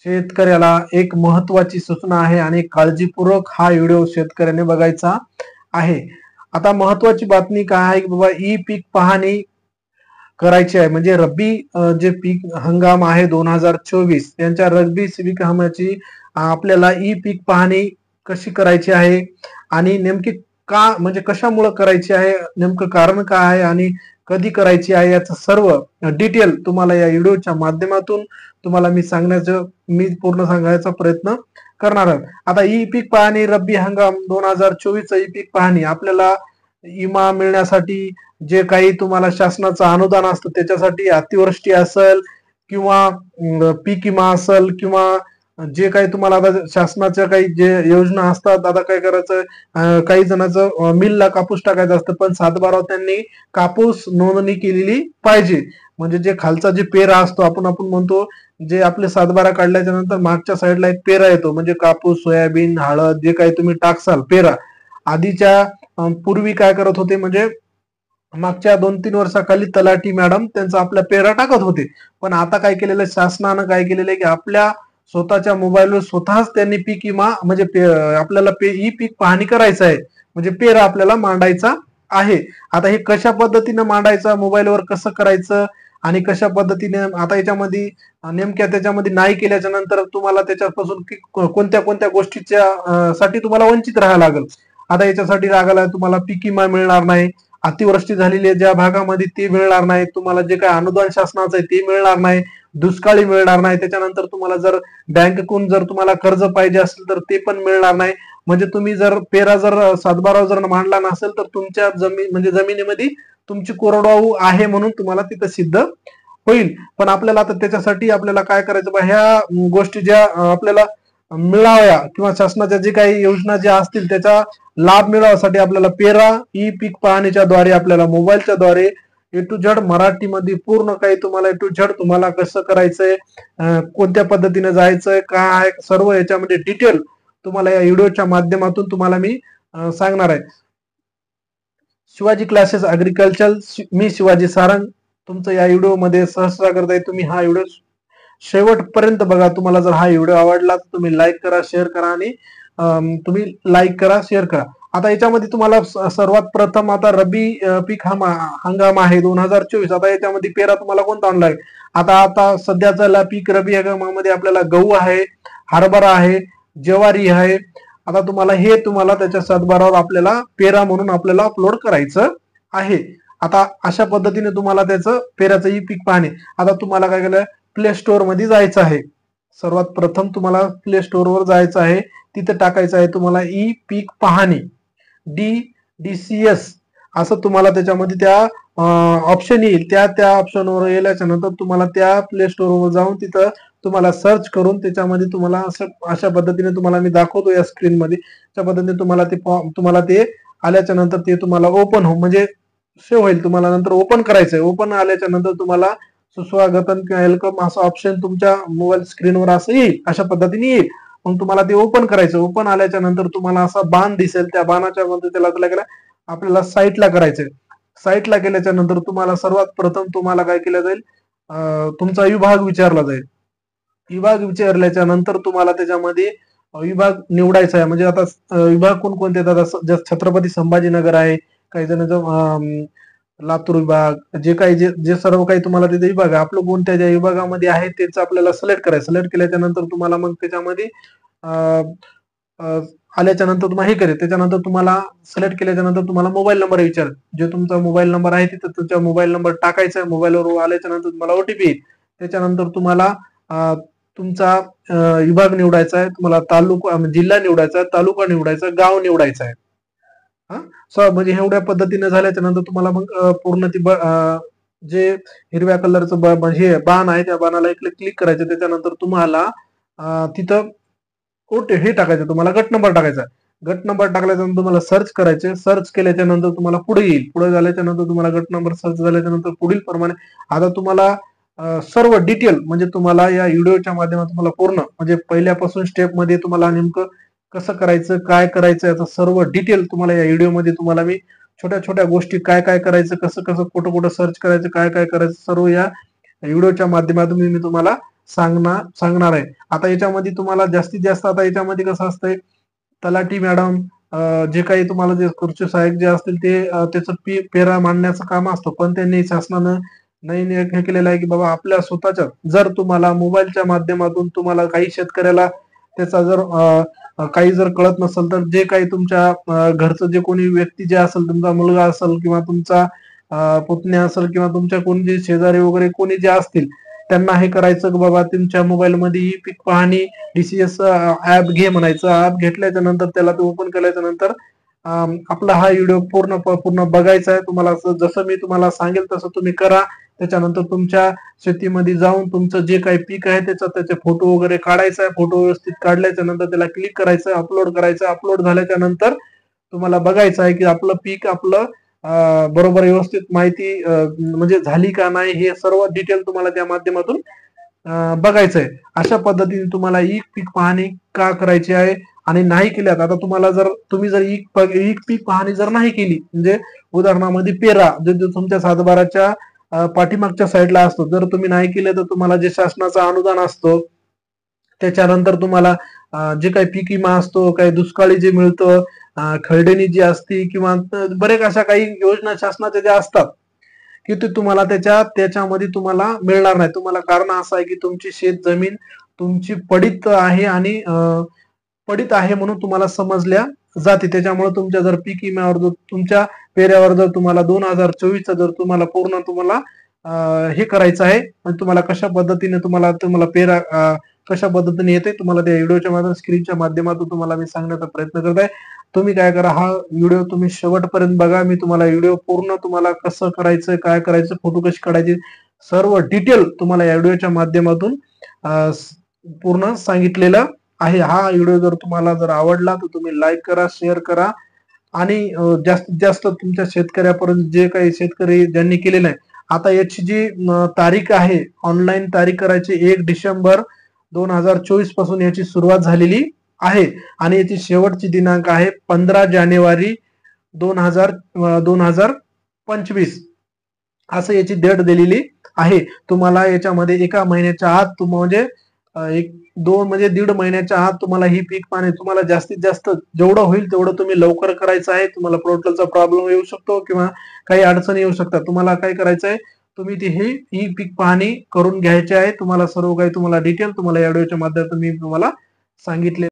शेतकऱ्याला एक महत्वाची सूचना आहे आणि काळजीपूर्वक हा व्हिडिओ शेतकऱ्याने बघायचा आहे. आता महत्वाची बातमी काय आहे की बाबा ई पीक पाहणी करायची आहे. म्हणजे रब्बी जे पीक हंगाम आहे 2024 त्यांच्या रब्बी पीक हंगामाची आपल्याला ई पीक पाहणी कशी करायची आहे आणि नेमकी का म्हणजे कशामुळे करायची आहे, नेमकं कारण काय आहे आणि कधी करायची आहे याचं सर्व डिटेल तुम्हाला या व्हिडिओच्या माध्यमातून तुम्हाला मी पूर्ण सांगायचा प्रयत्न करणार आहे. आता ई पीक पाहणी रब्बी हंगाम 2024 ई पीक पाहणी आपल्याला विमा मिळण्यासाठी जे काही तुम्हाला शासनाचं अनुदान असतं त्याच्यासाठी अतिवृष्टी असेल किंवा पीक विमा असेल किंवा जे काही तुम्हाला आता शासनाच्या काही जे योजना असतात. आता काय करायचं, काही जणांचं मिलला कापूस टाकायचा असतं पण 7/12 त्यांनी कापूस नोंदणी केलेली पाहिजे. म्हणजे जे खालचा जे पेरा असतो आपण म्हणतो जे आपले 7/12 काढल्याच्या नंतर मागच्या साईडला एक पेरा येतो म्हणजे कापूस, सोयाबीन, हळद जे काही तुम्ही टाकसाल पेरा. आधीच्या पूर्वी काय करत होते म्हणजे मागच्या 2-3 वर्षाखाली तलाठी मॅडम त्यांचा आपला पेरा टाकत होते. पण आता काय केलेलं शासनानं काय केलेलं आहे की आपल्या स्वतःच्या मोबाईलवर स्वतःच त्यांनी पीक विमा म्हणजे आपल्याला ई पीक पाहणी करायचं आहे म्हणजे पेरा आपल्याला मांडायचा आहे. आता हे कशा पद्धतीने मांडायचं, मोबाईलवर कसं करायचं आणि कशा पद्धतीने आता याच्यामध्ये नेमक्या त्याच्यामध्ये नाही केल्याच्या नंतर तुम्हाला त्याच्यापासून कोणत्या कोणत्या गोष्टीच्या साठी तुम्हाला वंचित राहावं लागेल. आता याच्यासाठी रागाला तुम्हाला पीक विमा मिळणार नाही, अतिवृष्टी झालेली ज्या भागामध्ये ते मिळणार नाही, तुम्हाला जे काही अनुदान शासनाचं आहे ते मिळणार नाही, दुष्काळी मिळणार नाही, त्याच्यानंतर तुम्हाला जर बँकेकडून जर तुम्हाला कर्ज पाहिजे असेल तर ते पण मिळणार नाही. म्हणजे तुम्ही जर पेरा जर 7/12 जर मांडला नसेल तर तुमच्या जमिनीमध्ये तुमची कोरडवाहू आहे म्हणून तुम्हाला तिथं सिद्ध होईल. पण आपल्याला आता त्याच्यासाठी आपल्याला काय करायचं बा, ह्या गोष्टी ज्या आपल्याला मिळाव्या किंवा शासनाच्या जे काही योजना ज्या असतील त्याचा लाभ मिळवण्यासाठी आपल्याला पेरा ई पीक पाहणीच्या द्वारे आपल्याला मोबाईलच्या द्वारे ए टू झेड मराठीमध्ये पूर्ण काही तुम्हाला ए टू झेड तुम्हाला कसं करायचंय, कोणत्या पद्धतीने जायचंय, काय सर्व याच्यामध्ये डिटेल तुम्हाला या व्हिडिओच्या माध्यमातून तुम्हाला मी सांगणार आहे. शिवाजी क्लासेस ऍग्रिकल्चर, मी शिवाजी सारंग तुमचं या व्हिडिओमध्ये सहस्वागत आहे. तुम्ही हा व्हिडिओ शेवटपर्यंत बघा. तुम्हाला जर हा व्हिडिओ आवडला तर तुम्ही लाईक करा, शेअर करा आणि तुम्ही लाईक करा, शेअर करा. आता याच्यामध्ये तुम्हाला सर्वात प्रथम आता रब्बी पीक हंगाम आहे 2024. आता याच्यामध्ये पेरा तुम्हाला कोणता आणलाय, आता सध्याचा पीक रब्बी हंगामामध्ये आपल्याला गहू आहे, हरभरा आहे, ज्वारी आहे. आता तुम्हाला त्याच्या 7/12 आपल्याला पेरा म्हणून आपल्याला अपलोड करायचं आहे. आता अशा पद्धतीने तुम्हाला त्याचं पेराचं ई पीक पाहणे. आता तुम्हाला काय केलं, प्ले स्टोअर मध्ये जायचं आहे. सर्वात प्रथम तुम्हाला प्ले स्टोअर वर जायचं आहे, तिथे टाकायचं आहे तुम्हाला ई पीक पाहणी DCS असं तुम्हाला त्याच्यामध्ये त्या ऑप्शन येईल. त्या ऑप्शनवर गेल्याच्या नंतर तुम्हाला त्या प्ले स्टोअर वर जाऊन तिथं तुम्हाला सर्च करून त्याच्यामध्ये तुम्हाला अशा पद्धतीने तुम्हाला मी दाखवतो या स्क्रीन मध्ये. त्या पद्धतीने तुम्हाला ते आल्याच्या नंतर ते तुम्हाला ओपन म्हणजे सेव्ह होईल. तुम्हाला नंतर ओपन करायचंय. ओपन आल्याच्या नंतर तुम्हाला सुस्वागतम किंवा वेलकम असं ऑप्शन तुमच्या मोबाईल स्क्रीनवर असं येईल, अशा पद्धतीने येईल. मग तुम्हाला ते ओपन करायचं. ओपन आल्याच्या नंतर तुम्हाला असा बाण दिसेल, त्या बाणाच्या मध्ये त्याला आपल्याला साईटला करायचंय. साईटला केल्याच्या नंतर तुम्हाला सर्वात प्रथम तुम्हाला काय केलं जाईल, तुमचा विभाग विचारला जाईल. विभाग विचारल्याच्या नंतर तुम्हाला त्याच्यामध्ये विभाग निवडायचा आहे. म्हणजे आता विभाग कोणकोणते येतात, छत्रपती संभाजीनगर आहे, काही जण लातूर विभाग, जे सर्व काही तुम्हाला तिथे विभाग आहे, आपलं कोणत्या ज्या विभागामध्ये आहे तेच आपल्याला सिलेक्ट करायचं. सिलेक्ट केल्याच्या नंतर तुम्हाला मग त्याच्यामध्ये आल्याच्या नंतर तुम्हाला हे करेल. त्याच्यानंतर तुम्हाला सिलेक्ट केल्याच्या नंतर तुम्हाला मोबाईल नंबर विचार, जे तुमचा मोबाईल नंबर आहे तिथं तुमचा मोबाईल नंबर टाकायचा आहे. मोबाईलवर आल्याच्या नंतर तुम्हाला OTP येईल. त्याच्यानंतर तुम्हाला तुमचा विभाग निवडायचा आहे, तुम्हाला तालुका जिल्हा निवडायचा आहे, तालुका निवडायचा, गाव निवडायचा आहे. म्हणजे एवढ्या पद्धतीने झाल्याच्या नंतर तुम्हाला मग पूर्ण ती जे हिरव्या कलरचं हे बाण आहे त्या बाणाला क्लिक करायचं. त्याच्यानंतर तुम्हाला तिथं हे टाकायचं, तुम्हाला गट नंबर टाकायचा. गट नंबर टाकल्याच्या नंतर तुम्हाला सर्च करायचे. सर्च केल्याच्या नंतर तुम्हाला पुढे येईल. पुढे झाल्याच्या नंतर तुम्हाला गट नंबर सर्च झाल्याच्या नंतर पुढील प्रमाणे आता तुम्हाला सर्व डिटेल म्हणजे तुम्हाला या व्हिडिओच्या माध्यमातून तुम्हाला पूर्ण म्हणजे पहिल्यापासून स्टेप मध्ये तुम्हाला नेमकं कसं करायचं, काय करायचं याचं सर्व डिटेल तुम्हाला या व्हिडिओमध्ये तुम्हाला मी छोट्या छोट्या गोष्टी काय करायचं, कसं कुठं सर्च करायचं, काय करायचं सर्व या व्हिडिओच्या माध्यमातून मी तुम्हाला सांगणार आहे. आता याच्यामध्ये तुम्हाला जास्तीत जास्त आता याच्यामध्ये कसं असतंय, तलाठी मॅडम जे काही तुम्हाला जे कृषी सहाय्यक जे असतील ते त्याचं पेरा मांडण्याचं काम असतं, पण त्यांनी शासनानं नवीन हे केलेलं आहे की बाबा आपल्या स्वतःच्या जर तुम्हाला मोबाईलच्या माध्यमातून तुम्हाला काही शेतकऱ्याला त्याचा जर काही जर कळत नसेल तर जे काही तुमच्या घरचं जे कोणी व्यक्ती जे असेल, तुमचा मुलगा असेल किंवा तुमचा पुतण्या असेल किंवा तुमच्या कोणी जे शेजारी वगैरे कोणी जे असतील त्यांना हे करायचं की बाबा तुमच्या मोबाईलमध्ये ही पीक पाहणी DCS ऍप घे म्हणायचं. ऍप घेतल्याच्या नंतर त्याला ते ओपन केल्याच्या नंतर आपला हा व्हिडिओ पूर्ण बघायचा आहे. तुम्हाला जसं मी तुम्हाला सांगेल तसं तुम्ही करा. त्याच्यानंतर तुमच्या शेतीमध्ये जाऊन तुमचं जे काही पीक आहे त्याचे फोटो वगैरे काढायचा आहे. फोटो व्यवस्थित काढल्याच्या नंतर त्याला क्लिक करायचं, अपलोड करायचं. अपलोड झाल्याच्या नंतर तुम्हाला बघायचं आहे की आपलं पीक आपलं बरोबर व्यवस्थित माहिती म्हणजे झाली का नाही हे सर्व डिटेल तुम्हाला त्या माध्यमातून बघायचंय. अशा पद्धतीने तुम्हाला ई पीक पाहणी का करायची आहे आणि नाही केल्यात आता तुम्हाला जर तुम्ही जर ई पीक पाहणी जर नाही केली म्हणजे उदाहरणामध्ये पेरा जो तुमच्या सातबाराच्या पाठीमागच्या साईडला असतो, जर तुम्ही नाही केले तर तुम्हाला जे शासनाचं अनुदान असतो त्याच्यानंतर तुम्हाला जे काही पीक विमा असतो, काही दुष्काळी जे मिळतं, खरडेनी जी असती किंवा बरेच अशा काही योजना शासनाच्या ज्या असतात की ते तुम्हाला त्याच्यामध्ये तुम्हाला मिळणार नाही. तुम्हाला कारण असं आहे की तुमची शेत जमीन तुमची पडीत आहे आणि पडीत आहे म्हणून तुम्हाला समजल्या जाते. त्याच्यामुळे तुमच्या जर पीक विम्यावर जर तुमच्या पेऱ्यावर जर तुम्हाला 2024 जर तुम्हाला पूर्ण तुम्हाला हे करायचं आहे तुम्हाला कशा पद्धतीने तुम्हाला पेरा कशा पद्धतीने येते तुम्हाला त्या व्हिडिओच्या माध्यमातून स्क्रीनच्या माध्यमातून तुम्हाला मी सांगण्याचा प्रयत्न करत आहे. तुम्ही काय करा, हा व्हिडिओ तुम्ही शेवटपर्यंत बघा. मी तुम्हाला व्हिडिओ पूर्ण तुम्हाला कसं करायचं, काय करायचं, फोटो कशी काढायचे सर्व डिटेल तुम्हाला या व्हिडिओच्या माध्यमातून पूर्ण सांगितलेलं आहे. हा व्हिडिओ जर तुम्हाला जर आवडला तर तुम्ही लाईक करा, शेअर करा आणि जास्तीत जास्त तुमच्या शेतकऱ्यापर्यंत जे काही शेतकरी ज्यांनी केलेलं आहे. आता याची जी तारीख आहे ऑनलाईन तारीख करायची 1 डिसेंबर 2024 पासून याची सुरुवात झालेली आहे आणि याची शेवटची दिनांक आहे 15 जानेवारी 2025 असं याची डेट दिलेली आहे. तुम्हाला याच्यामध्ये एका महिन्याच्या आत म्हणजे दीड महिन्याच्या आत तुम्हाला ही पीक पाहणी तुम्हाला जास्तीत जास्त जेवढं होईल तेवढं तुम्ही लवकर करायचं आहे. तुम्हाला पोर्टलचा प्रॉब्लेम येऊ शकतो किंवा काही अडचणी येऊ शकतात. तुम्हाला काय करायचं आहे, तुम्ही ही पीक पाहणी करून घ्यायची आहे. तुम्हाला सर्व काही तुम्हाला डिटेल तुम्हाला या व्हिडिओच्या माध्यमातून मी तुम्हाला सांगितले.